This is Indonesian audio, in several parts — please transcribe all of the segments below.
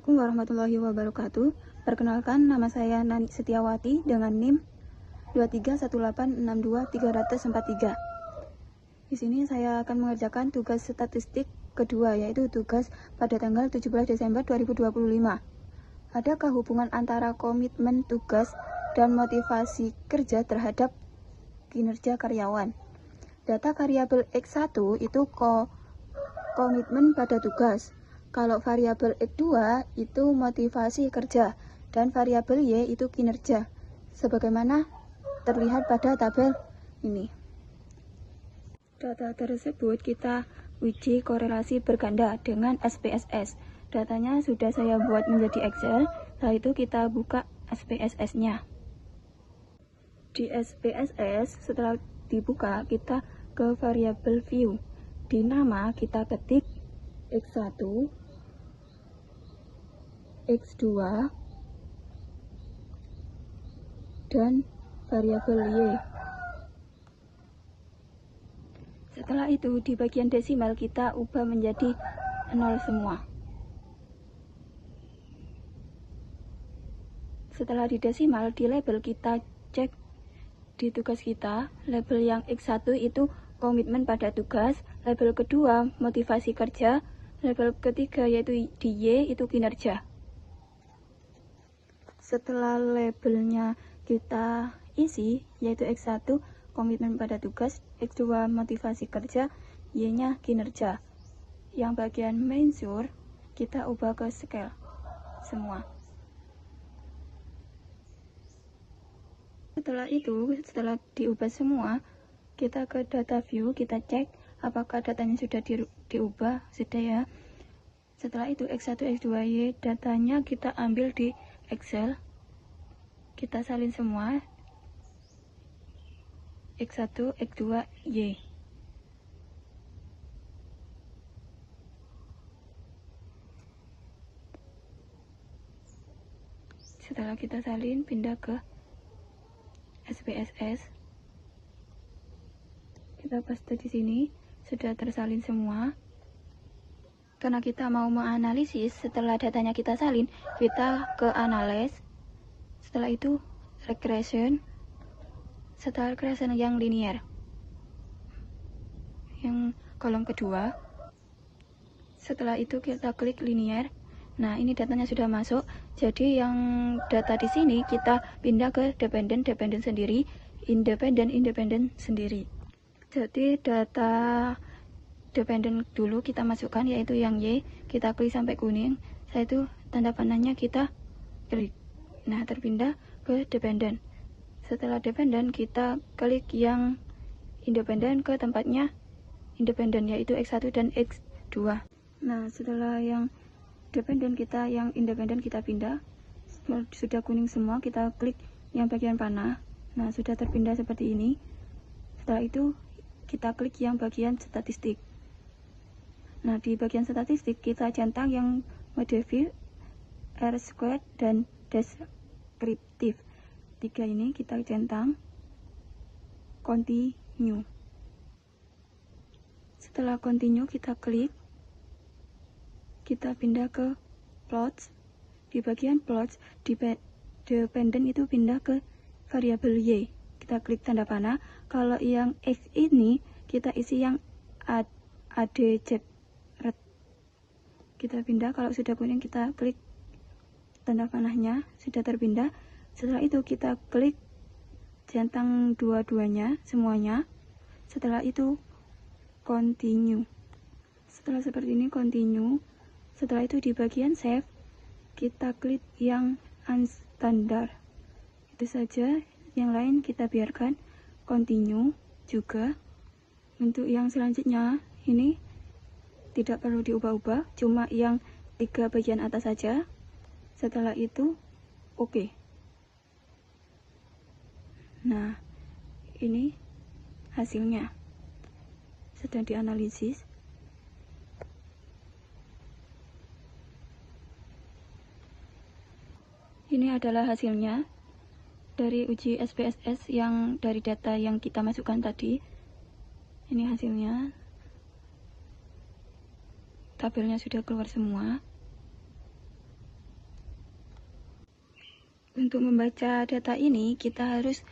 Assalamualaikum warahmatullahi wabarakatuh. Perkenalkan, nama saya Nani Setiawati dengan NIM 231862343. Di sini saya akan mengerjakan tugas statistik kedua, yaitu tugas pada tanggal 17 Desember 2025. Adakah hubungan antara komitmen tugas dan motivasi kerja terhadap kinerja karyawan? Data variabel X1 itu komitmen pada tugas. Kalau variabel X2 itu motivasi kerja dan variabel Y itu kinerja. Sebagaimana terlihat pada tabel ini. Data tersebut kita uji korelasi berganda dengan SPSS. Datanya sudah saya buat menjadi Excel. Setelah itu kita buka SPSS-nya. Di SPSS setelah dibuka kita ke variabel view. Di nama kita ketik X1, X2, dan variabel Y. Setelah itu di bagian desimal kita ubah menjadi 0 semua. Setelah di desimal, di label kita cek di tugas kita, label yang X1 itu komitmen pada tugas, label kedua motivasi kerja, label ketiga yaitu di Y itu kinerja. Setelah labelnya kita isi, yaitu X1 komitmen pada tugas, X2 motivasi kerja, Y-nya kinerja. Yang bagian measure kita ubah ke scale semua. Setelah itu, setelah diubah semua, kita ke data view, kita cek apakah datanya sudah diubah, sudah ya. Setelah itu X1, X2, Y datanya kita ambil di Excel, kita salin semua X1, X2, Y. Setelah kita salin, pindah ke SPSS. Kita paste di sini, sudah tersalin semua. Karena kita mau menganalisis, setelah datanya kita salin, kita ke analyze. Setelah itu regression. Setelah regression yang linear, yang kolom kedua. Setelah itu kita klik linear. Nah, ini datanya sudah masuk. Jadi yang data di sini kita pindah ke dependent sendiri, independent sendiri. Jadi data dependent dulu kita masukkan, yaitu yang Y, kita klik sampai kuning. Setelah itu tanda panahnya kita klik. Nah, terpindah ke dependent. Setelah dependent kita klik yang independent ke tempatnya independent, yaitu X1 dan X2. Nah, setelah yang dependent kita, yang independent kita pindah. Setelah sudah kuning semua, kita klik yang bagian panah. Nah, sudah terpindah seperti ini. Setelah itu kita klik yang bagian statistik. Nah, di bagian statistik kita centang yang mode view, R-squared, dan deskriptif. Tiga ini kita centang, continue. Setelah continue kita klik, kita pindah ke plots. Di bagian plots, dependent itu pindah ke variabel Y. Kita klik tanda panah. Kalau yang X ini kita isi yang ADZ. Kita pindah. Kalau sudah kuning kita klik tanda panahnya, sudah terpindah. Setelah itu kita klik centang dua-duanya semuanya. Setelah itu continue. Setelah seperti ini continue. Setelah itu di bagian save kita klik yang unstandard. Itu saja, yang lain kita biarkan continue juga. Untuk yang selanjutnya ini tidak perlu diubah-ubah, cuma yang 3 bagian atas saja. Setelah itu oke. Nah, ini hasilnya sedang dianalisis. Ini adalah hasilnya dari uji SPSS yang dari data yang kita masukkan tadi. Ini hasilnya. Tabelnya sudah keluar semua. Untuk membaca data ini kita harus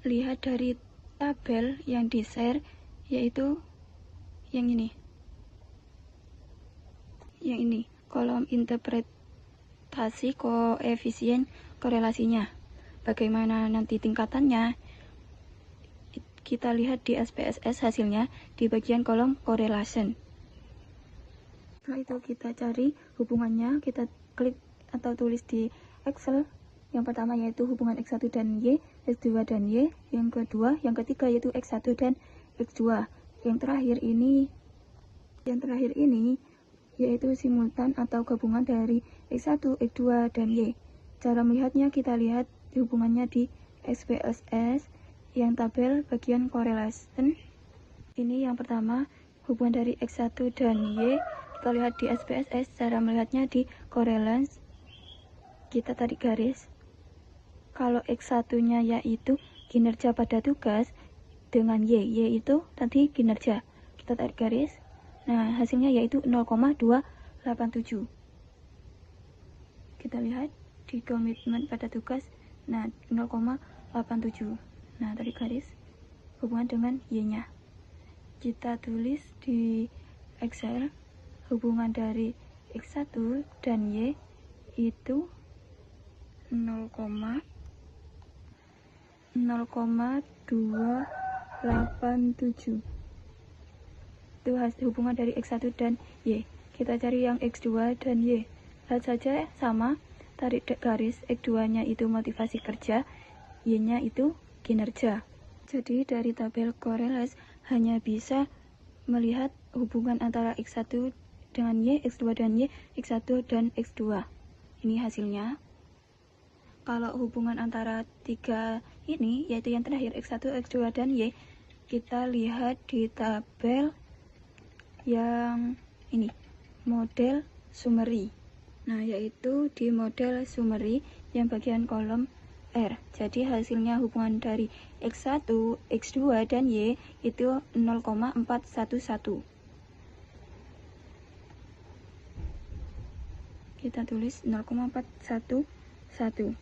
lihat dari tabel yang di-share, yaitu yang ini, kolom interpretasi koefisien korelasinya. Bagaimana nanti tingkatannya, kita lihat di SPSS hasilnya di bagian kolom correlation. Setelah itu kita cari hubungannya, kita klik atau tulis di Excel. Yang pertama yaitu hubungan X1 dan Y, X2 dan Y. Yang ketiga yaitu X1 dan X2. Yang terakhir ini yaitu simultan atau gabungan dari X1, X2 dan Y. Cara melihatnya, kita lihat hubungannya di SPSS yang tabel bagian correlation. Ini yang pertama, hubungan dari X1 dan Y. Kita lihat di SPSS, cara melihatnya di correlation. Kita tarik garis. Kalau X1-nya yaitu kinerja pada tugas dengan Y itu tadi kinerja. Kita tarik garis. Nah, hasilnya yaitu 0,287. Kita lihat di komitmen pada tugas. Nah, 0,87. Nah, tarik garis. Hubungan dengan Y-nya. Kita tulis di Excel. Hubungan dari X1 dan Y itu 0,287. Itu hasil hubungan dari X1 dan Y. Kita cari yang X2 dan Y. Lihat saja sama, tarik garis. X2-nya itu motivasi kerja, Y-nya itu kinerja. Jadi dari tabel korelasi hanya bisa melihat hubungan antara X1 dengan Y, X2 dan Y, X1 dan X2. Ini hasilnya. Kalau hubungan antara tiga ini, yaitu yang terakhir X1, X2 dan Y, kita lihat di tabel yang ini, model summary. Nah, yaitu di model summary yang bagian kolom R. Jadi hasilnya hubungan dari X1, X2 dan Y itu 0,411. Kita tulis 0,411.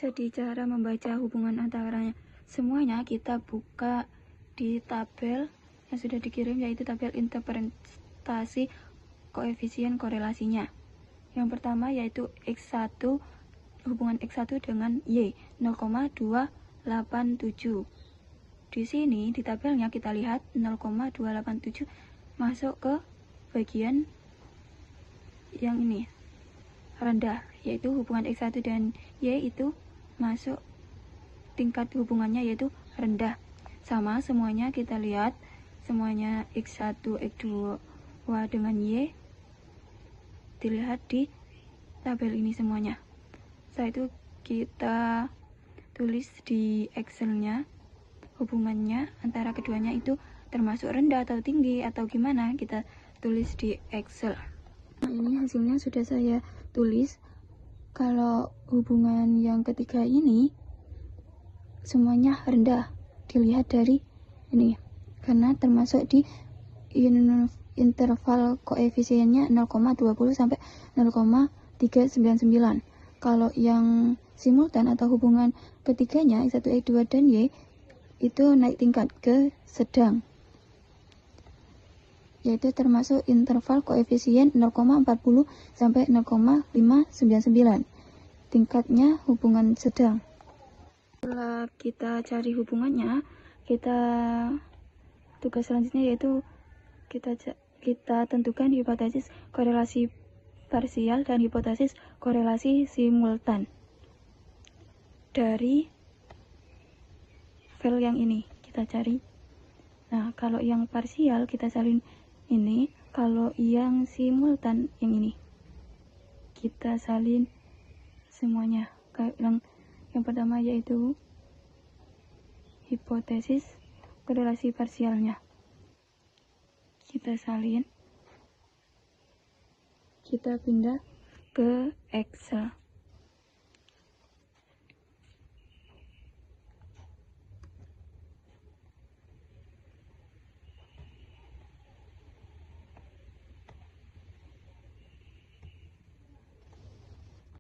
Jadi cara membaca hubungan antara semuanya, kita buka di tabel yang sudah dikirim, yaitu tabel interpretasi koefisien korelasinya. Yang pertama yaitu X1, hubungan X1 dengan Y 0,287. Di sini di tabelnya kita lihat 0,287 masuk ke bagian yang ini, rendah, yaitu hubungan X1 dan Y itu masuk tingkat hubungannya yaitu rendah. Sama semuanya kita lihat, semuanya X1, X2 dengan Y dilihat di tabel ini semuanya. Setelah itu kita tulis di Excelnya hubungannya antara keduanya itu termasuk rendah atau tinggi atau gimana, kita tulis di Excel. Nah, ini hasilnya sudah saya tulis. Kalau hubungan yang ketiga ini semuanya rendah, dilihat dari ini, karena termasuk di interval koefisiennya 0,20 sampai 0,399. Kalau yang simultan atau hubungan ketiganya X1, X2 dan Y itu naik tingkat ke sedang, yaitu termasuk interval koefisien 0,40 sampai 0,599. Tingkatnya hubungan sedang. Setelah kita cari hubungannya, tugas selanjutnya yaitu kita tentukan hipotesis korelasi parsial dan hipotesis korelasi simultan dari file yang ini. Kita cari. Nah, kalau yang parsial kita salin ini, kalau yang simultan yang ini kita salin semuanya. Yang pertama yaitu hipotesis korelasi parsialnya, kita salin, kita pindah ke Excel.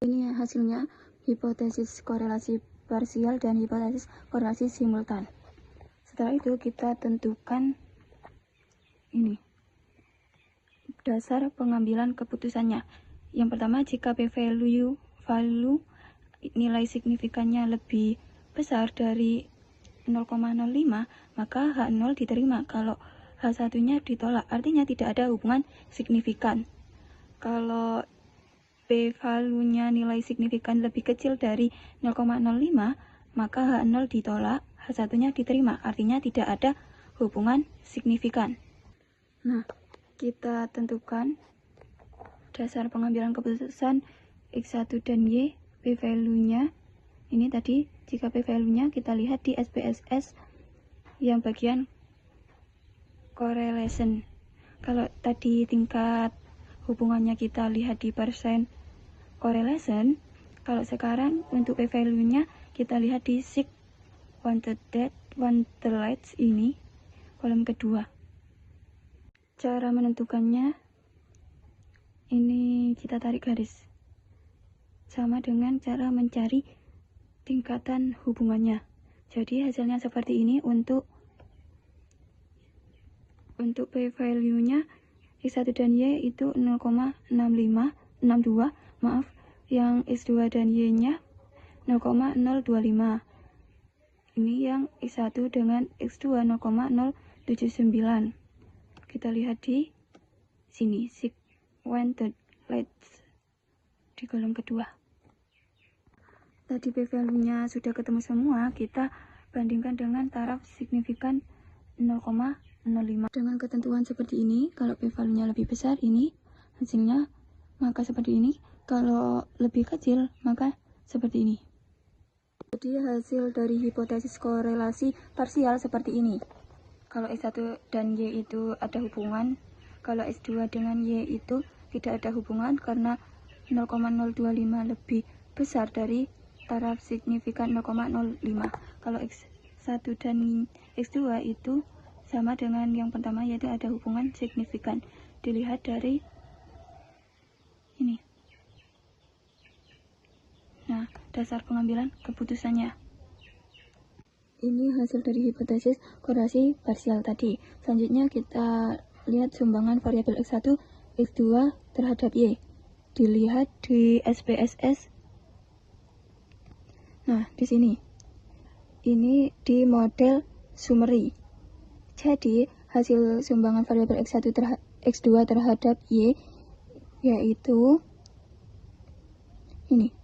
Ini hasilnya hipotesis korelasi parsial dan hipotesis korelasi simultan. Setelah itu kita tentukan ini dasar pengambilan keputusannya. Yang pertama, jika p-value nilai signifikannya lebih besar dari 0,05, maka H0 diterima. Kalau H1-nya ditolak, artinya tidak ada hubungan signifikan. Kalau p-value-nya nilai signifikan lebih kecil dari 0,05, maka H0 ditolak, H1-nya diterima, artinya tidak ada hubungan signifikan. Nah, kita tentukan dasar pengambilan keputusan X1 dan Y, p-value-nya ini tadi. Jika p-value-nya kita lihat di SPSS yang bagian correlation. Kalau tadi tingkat hubungannya kita lihat di persen correlation, kalau sekarang untuk p-value-nya kita lihat di sig wanted lights ini, kolom kedua. Cara menentukannya, ini kita tarik garis, sama dengan cara mencari tingkatan hubungannya. Jadi hasilnya seperti ini. Untuk p-value-nya X1 dan Y itu 0,62, maaf, yang X2 dan Y-nya 0,025. Ini yang X1 dengan X2 0,079. Kita lihat di sini, sig wanted lights di kolom kedua. Tadi p-value-nya sudah ketemu semua, kita bandingkan dengan taraf signifikan 0,05. Dengan ketentuan seperti ini, kalau p-value-nya lebih besar, ini hasilnya, maka seperti ini. Kalau lebih kecil, maka seperti ini. Jadi hasil dari hipotesis korelasi parsial seperti ini. Kalau X1 dan Y itu ada hubungan, kalau X2 dengan Y itu tidak ada hubungan karena 0,025 lebih besar dari taraf signifikan 0,05. Kalau X1 dan X2 itu sama dengan yang pertama, yaitu ada hubungan signifikan. Dilihat dari ini. Nah, dasar pengambilan keputusannya. Ini hasil dari hipotesis korelasi parsial tadi. Selanjutnya kita lihat sumbangan variabel X1, X2 terhadap Y. Dilihat di SPSS. Nah, di sini. Ini di model summary. Jadi, hasil sumbangan variabel X2 terhadap Y yaitu ini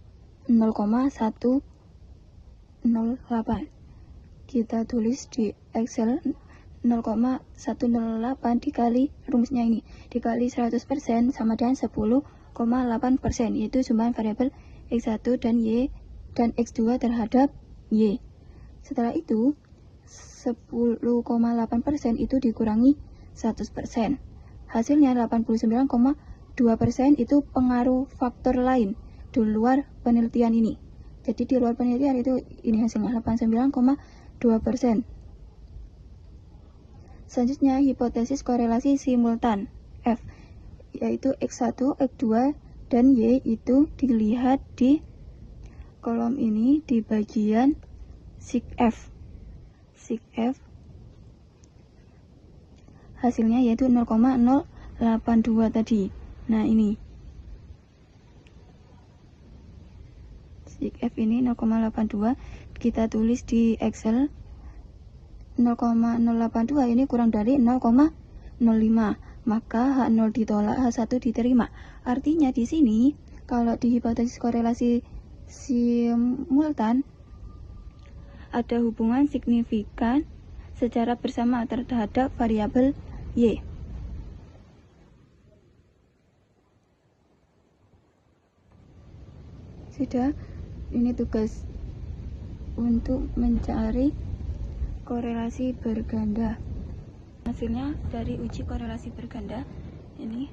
0,108. Kita tulis di Excel 0,108 dikali rumusnya ini, dikali 100% sama dengan 10,8%, yaitu sumbangan variabel X1 dan Y dan X2 terhadap Y. Setelah itu 10,8% itu dikurangi 100%. Hasilnya 89,2% itu pengaruh faktor lain di luar penelitian ini. Jadi di luar penelitian itu ini hasilnya 89,2%. Selanjutnya hipotesis korelasi simultan F, yaitu X1, X2, dan Y itu dilihat di kolom ini di bagian sig F. Sig F hasilnya yaitu 0,082 tadi. Nah, ini sig F ini 0,82, kita tulis di Excel 0,082 ini kurang dari 0,05, maka H0 ditolak, H1 diterima. Artinya di sini kalau di hipotesis korelasi simultan ada hubungan signifikan secara bersama terhadap variabel Y. Sudah, ini tugas untuk mencari korelasi berganda. Hasilnya dari uji korelasi berganda ini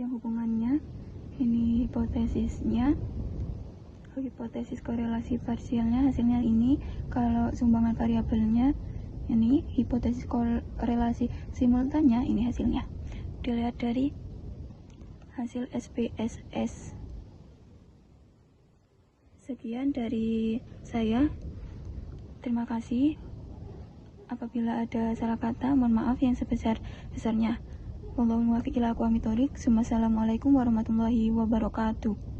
yang hubungannya, ini hipotesisnya, hipotesis korelasi parsialnya hasilnya ini. Kalau sumbangan variabelnya ini, hipotesis korelasi simultannya ini hasilnya. Dilihat dari hasil SPSS. Sekian dari saya. Terima kasih. Apabila ada salah kata, mohon maaf yang sebesar-besarnya. Wallahul muwaffiq ila aqwamit thoriq. Wassalamualaikum warahmatullahi wabarakatuh.